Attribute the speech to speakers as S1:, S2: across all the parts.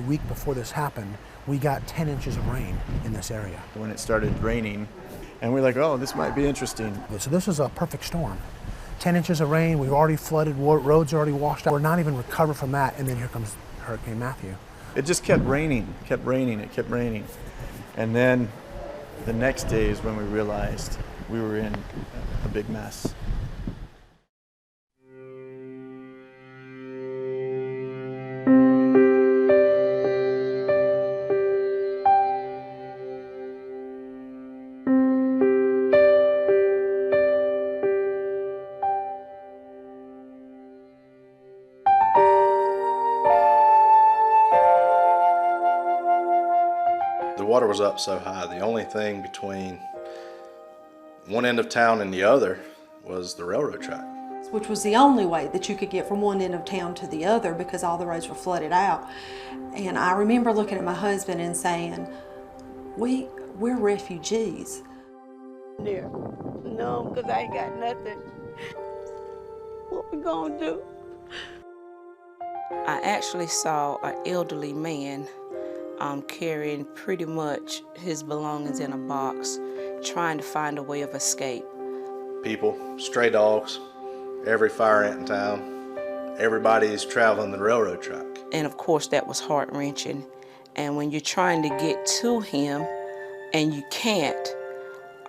S1: a week before this happened, we got 10 inches of rain in this area.
S2: When it started raining, and we're like, oh, this might be interesting.
S1: So this is a perfect storm. 10 inches of rain, we've already flooded, roads are already washed out. We're not even recovered from that, and then here comes Hurricane Matthew.
S2: It just kept raining, it kept raining. And then the next day is when we realized we were in a big mess.
S3: The water was up so high, the only thing between one end of town and the other was the railroad track.
S4: Which was the only way that you could get from one end of town to the other because all the roads were flooded out. And I remember looking at my husband and saying, we're refugees.
S5: Yeah. No, because I ain't got nothing. What we gonna do?
S6: I actually saw an elderly man carrying pretty much his belongings in a box, trying to find a way of escape.
S3: People, stray dogs, every fire ant in town, everybody's traveling the railroad track.
S6: And of course that was heart-wrenching. And when you're trying to get to him and you can't,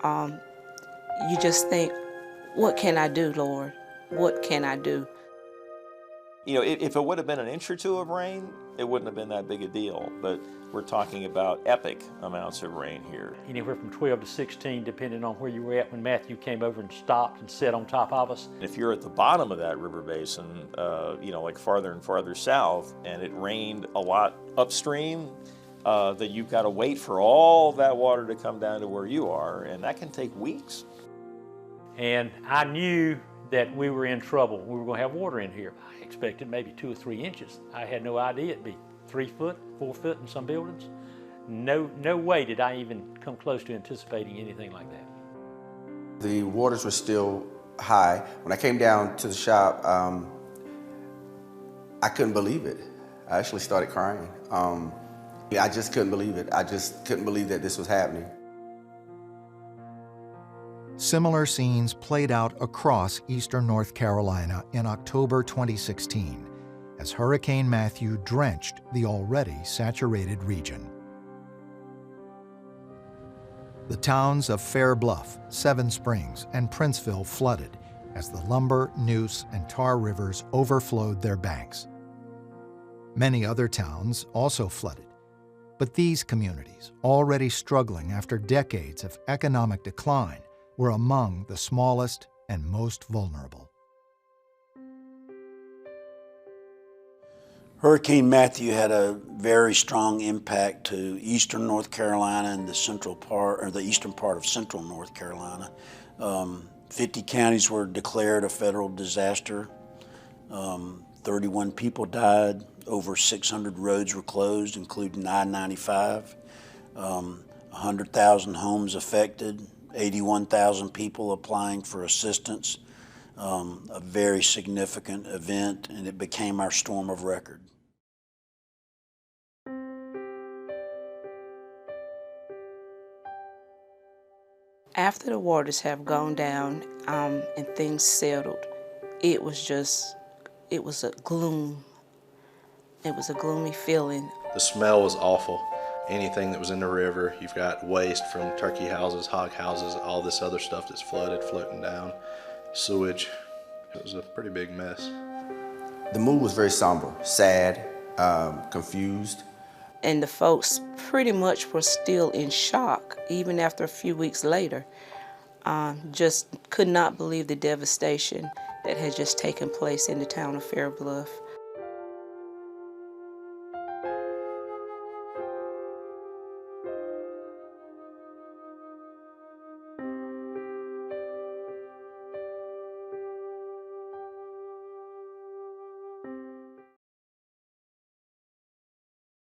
S6: you just think, what can I do, Lord? What can I do?
S7: You know, if it would have been an inch or two of rain, it wouldn't have been that big a deal. But we're talking about epic amounts of rain here.
S8: Anywhere from 12 to 16, depending on where you were at when Matthew came over and stopped and sat on top of us.
S7: If you're at the bottom of that river basin, you know, like farther and farther south, and it rained a lot upstream, that you've got to wait for all that water to come down to where you are, and that can take weeks.
S8: And I knew that we were in trouble. We were going to have water in here. I expected maybe 2 or 3 inches. I had no idea it'd be 3 foot, 4 foot in some buildings. No way did I even come close to anticipating anything like that.
S9: The waters were still high. When I came down to the shop, I couldn't believe it. I actually started crying. I just couldn't believe it. I just couldn't believe that this was happening.
S10: Similar scenes played out across eastern North Carolina in October 2016 as Hurricane Matthew drenched the already saturated region. The towns of Fair Bluff, Seven Springs, and Princeville flooded as the Lumber, Neuse, and Tar rivers overflowed their banks. Many other towns also flooded, but these communities, already struggling after decades of economic decline, were among the smallest and most vulnerable.
S11: Hurricane Matthew had a very strong impact to eastern North Carolina and the central part, or the eastern part of central North Carolina. 50 counties were declared a federal disaster. 31 people died. Over 600 roads were closed, including I-95. 100,000 homes affected. 81,000 people applying for assistance. A very significant event, and it became our storm of record.
S6: After the waters have gone down and things settled, it was a gloom. It was a gloomy feeling.
S3: The smell was awful. Anything that was in the river, you've got waste from turkey houses, hog houses, all this other stuff that's flooded, floating down, sewage. It was a pretty big mess.
S9: The mood was very somber, sad, confused.
S6: And the folks pretty much were still in shock, even after a few weeks later. Just could not believe the devastation that had just taken place in the town of Fair Bluff.